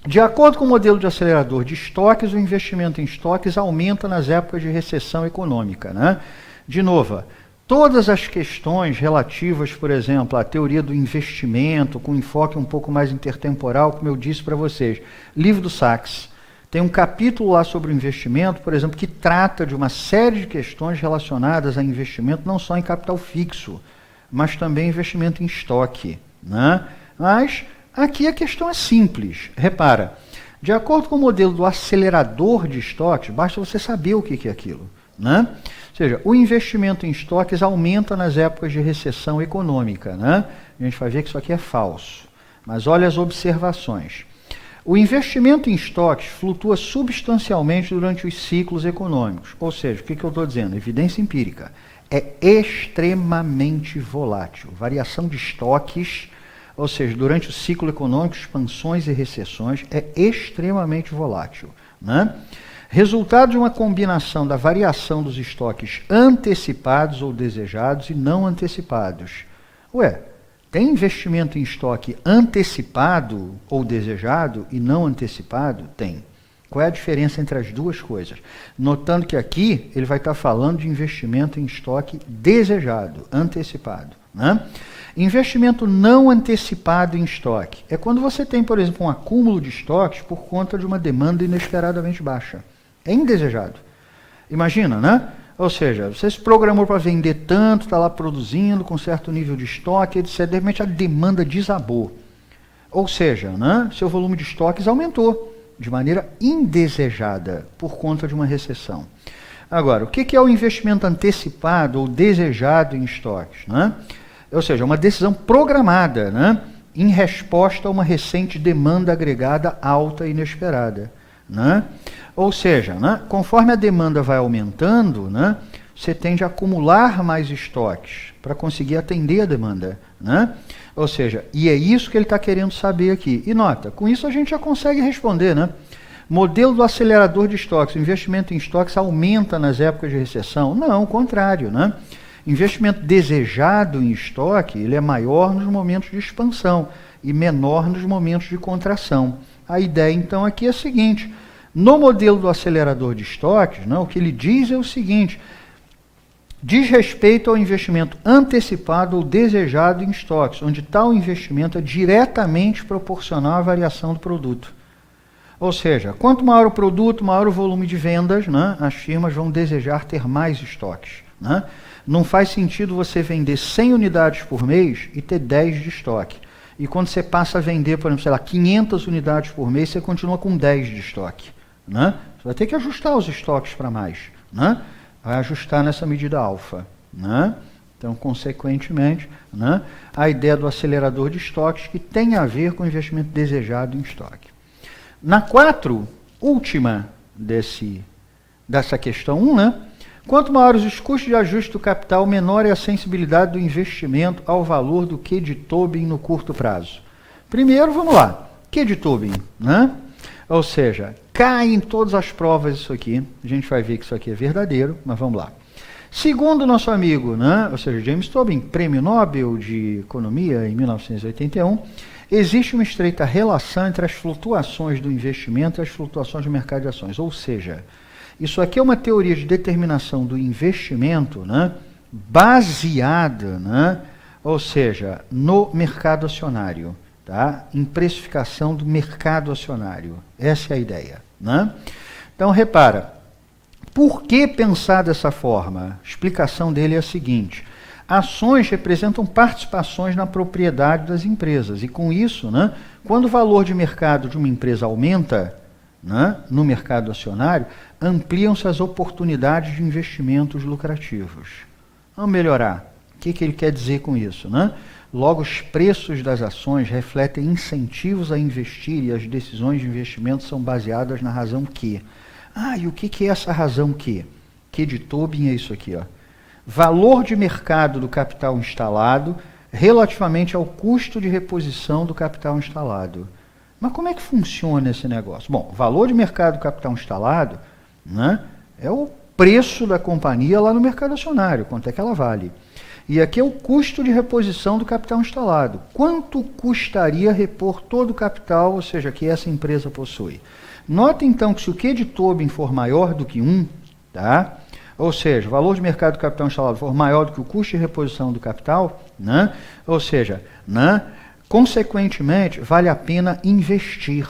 De acordo com o modelo de acelerador de estoques, o investimento em estoques aumenta nas épocas de recessão econômica, né? De novo, todas as questões relativas, por exemplo, à teoria do investimento, com enfoque um pouco mais intertemporal, como eu disse para vocês, livro do Sachs, tem um capítulo lá sobre o investimento, por exemplo, que trata de uma série de questões relacionadas a investimento, não só em capital fixo, mas também investimento em estoque, né? Mas aqui a questão é simples. Repara, de acordo com o modelo do acelerador de estoques, basta você saber o que é aquilo, né? Ou seja, o investimento em estoques aumenta nas épocas de recessão econômica, né? A gente vai ver que isso aqui é falso. Mas olha as observações. O investimento em estoques flutua substancialmente durante os ciclos econômicos. Ou seja, o que eu estou dizendo? Evidência empírica. É extremamente volátil. Variação de estoques, ou seja, durante o ciclo econômico, expansões e recessões, é extremamente volátil, né? Resultado de uma combinação da variação dos estoques antecipados ou desejados e não antecipados. Ué, tem investimento em estoque antecipado ou desejado e não antecipado? Tem. Qual é a diferença entre as duas coisas? Notando que aqui ele vai estar falando de investimento em estoque desejado, antecipado, né? Investimento não antecipado em estoque é quando você tem, por exemplo, um acúmulo de estoques por conta de uma demanda inesperadamente baixa. É indesejado. Imagina, né? Ou seja, você se programou para vender tanto, está lá produzindo com certo nível de estoque, etc. De repente a demanda desabou. Ou seja, né, seu volume de estoques aumentou de maneira indesejada por conta de uma recessão. Agora, o que é o investimento antecipado ou desejado em estoques, né? Ou seja, uma decisão programada, né, em resposta a uma recente demanda agregada alta e inesperada, né? Ou seja, né, conforme a demanda vai aumentando, né, você tende a acumular mais estoques para conseguir atender a demanda, né? Ou seja, e é isso que ele está querendo saber aqui. E nota, com isso a gente já consegue responder, né? Modelo do acelerador de estoques, o investimento em estoques aumenta nas épocas de recessão? Não, o contrário, né? Investimento desejado em estoque, ele é maior nos momentos de expansão e menor nos momentos de contração. A ideia, então, aqui é a seguinte: no modelo do acelerador de estoques, né, o que ele diz é o seguinte: diz respeito ao investimento antecipado ou desejado em estoques, onde tal investimento é diretamente proporcional à variação do produto. Ou seja, quanto maior o produto, maior o volume de vendas, né, as firmas vão desejar ter mais estoques, né? Não faz sentido você vender 100 unidades por mês e ter 10 de estoque. E quando você passa a vender, por exemplo, sei lá, 500 unidades por mês, você continua com 10 de estoque, né? Você vai ter que ajustar os estoques para mais, né? Vai ajustar nessa medida alfa, né? Então, consequentemente, né, a ideia do acelerador de estoques que tem a ver com o investimento desejado em estoque. Na 4, última dessa questão 1, né? Quanto maiores os custos de ajuste do capital, menor é a sensibilidade do investimento ao valor do Q de Tobin no curto prazo. Primeiro, vamos lá. Q de Tobin, né? Ou seja, cai em todas as provas isso aqui. A gente vai ver que isso aqui é verdadeiro, mas vamos lá. Segundo o nosso amigo, né, ou seja, James Tobin, Prêmio Nobel de Economia em 1981, existe uma estreita relação entre as flutuações do investimento e as flutuações do mercado de ações. Ou seja, isso aqui é uma teoria de determinação do investimento, né, baseada, né, ou seja, no mercado acionário, tá? Em precificação do mercado acionário. Essa é a ideia, né? Então, repara, por que pensar dessa forma? A explicação dele é a seguinte: ações representam participações na propriedade das empresas e, com isso, né, quando o valor de mercado de uma empresa aumenta, né, no mercado acionário, ampliam-se as oportunidades de investimentos lucrativos. Vamos melhorar. O que ele quer dizer com isso, né? Logo, os preços das ações refletem incentivos a investir e as decisões de investimento são baseadas na razão Q. E o que é essa razão Q? Q de Tobin é isso aqui, ó. Valor de mercado do capital instalado relativamente ao custo de reposição do capital instalado. Mas como é que funciona esse negócio? Bom, valor de mercado do capital instalado, né, é o preço da companhia lá no mercado acionário, quanto é que ela vale. E aqui é o custo de reposição do capital instalado. Quanto custaria repor todo o capital, ou seja, que essa empresa possui? Nota então que se o Q de Tobin for maior do que 1, tá? Ou seja, o valor de mercado do capital instalado for maior do que o custo de reposição do capital, né? Ou seja, né, consequentemente, vale a pena investir.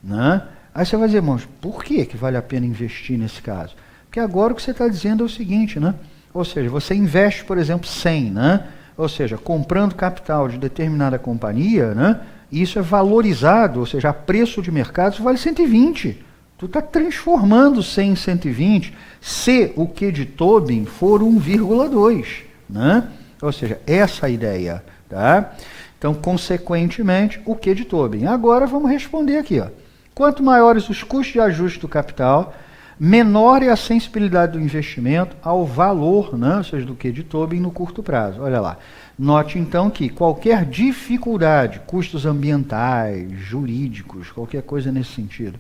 Né? Aí você vai dizer, irmãos, por que vale a pena investir nesse caso? Porque agora o que você está dizendo é o seguinte, né? Ou seja, você investe, por exemplo, 100, né? Ou seja, comprando capital de determinada companhia, né? E isso é valorizado, ou seja, a preço de mercado, isso vale 120. Tu está transformando 100 em 120 se o Q de Tobin for 1,2. Né? Ou seja, essa é a ideia. Tá? Então, consequentemente, o Q de Tobin. Agora vamos responder aqui. Ó. Quanto maiores os custos de ajuste do capital, menor é a sensibilidade do investimento ao valor, né, ou seja, do Q de Tobin no curto prazo. Olha lá. Note, então, que qualquer dificuldade, custos ambientais, jurídicos, qualquer coisa nesse sentido,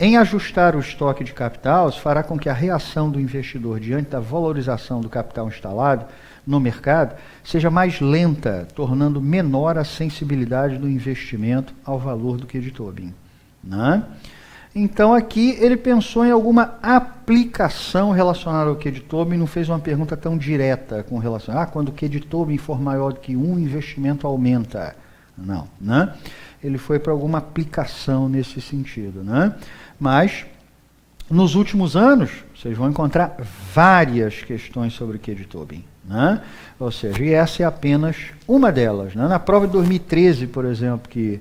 em ajustar o estoque de capital, isso fará com que a reação do investidor diante da valorização do capital instalado no mercado seja mais lenta, tornando menor a sensibilidade do investimento ao valor do Q de Tobin. Né? Então aqui ele pensou em alguma aplicação relacionada ao Q de Tobin, não fez uma pergunta tão direta com relação a quando o Q de Tobin for maior do que 1, o investimento aumenta. Não, né? Ele foi para alguma aplicação nesse sentido. Né? Mas, nos últimos anos, vocês vão encontrar várias questões sobre o Q de Tobin. Né? Ou seja, e essa é apenas uma delas. Né? Na prova de 2013, por exemplo, que,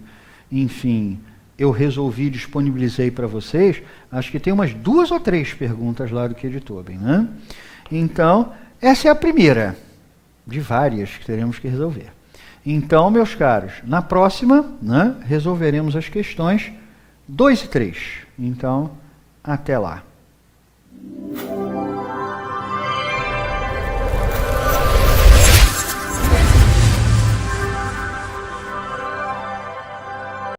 enfim, eu resolvi, disponibilizei para vocês, acho que tem umas 2 ou 3 perguntas lá do Q de Tobin. Né? Então, essa é a primeira de várias que teremos que resolver. Então, meus caros, na próxima, né, resolveremos as questões 2 e 3. Então, até lá.